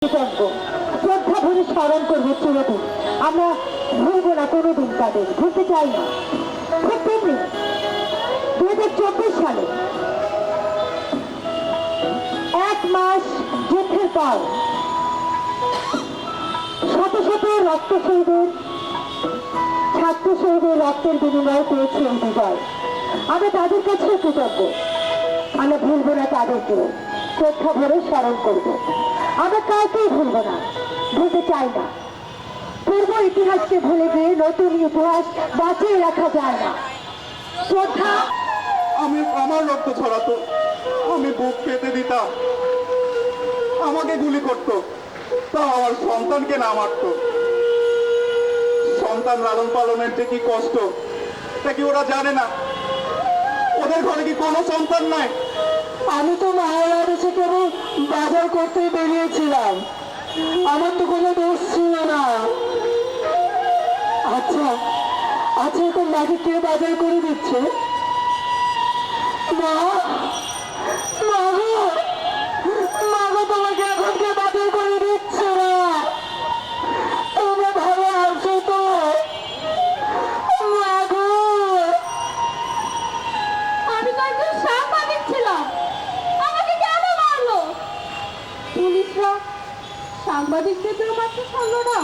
শ্রদ্ধা ভরে স্মরণ করবো চিরদিন। আমরা ভুলবো না কোনোদিন, তাদের ভুলতে চাই না। ঠিক তেমনি 2024 সালে 1 মাস যুদ্ধের পর শত শত রক্ত শহীদের, ছাত্র শহীদের রক্তের বিনিময়ে পেয়েছি এই বিজয়। আমরা তাদের কাছেও কৃতজ্ঞ। আমরা ভুলবো না তাদেরকে, শ্রদ্ধা ভরে স্মরণ করবো। আমরা কাউকেই ভুলবো না, ভুলতে চাই না। পূর্ব ইতিহাসকে ভুলে গিয়ে নতুন ইতিহাস বাঁচিয়ে রাখা যায় না। শ্রদ্ধা। আমি আমার রক্ত ছড়াতো, আমি বুক পেতে দিতাম, আমাকে গুলি করতো, তা আমার সন্তানকে না মারতো। সন্তান লালন পালনের যে কি কষ্ট তা কি ওরা জানে না? ওদের ঘরে কি কোনো সন্তান নাই? আমি তো মায়ের আদেশে কেবল বাজার করতে বেরিয়েছিলাম, আমার তো কোনো দোষ ছিল না। আচ্ছা আচ্ছা, এখন মাকে কে বাজার করে দিচ্ছে? মা, মা গো, মা গো, তোমাকে এখন কে বাজার করে দিচ্ছে না? তোমরা ভালো আছো তো? মা গো, আমি তো একজন সাংবাদিক ছিলাম, আমাকে কেন মারলো? পুলিশরা সাংবাদিকদের মারতে ছাড়লো না।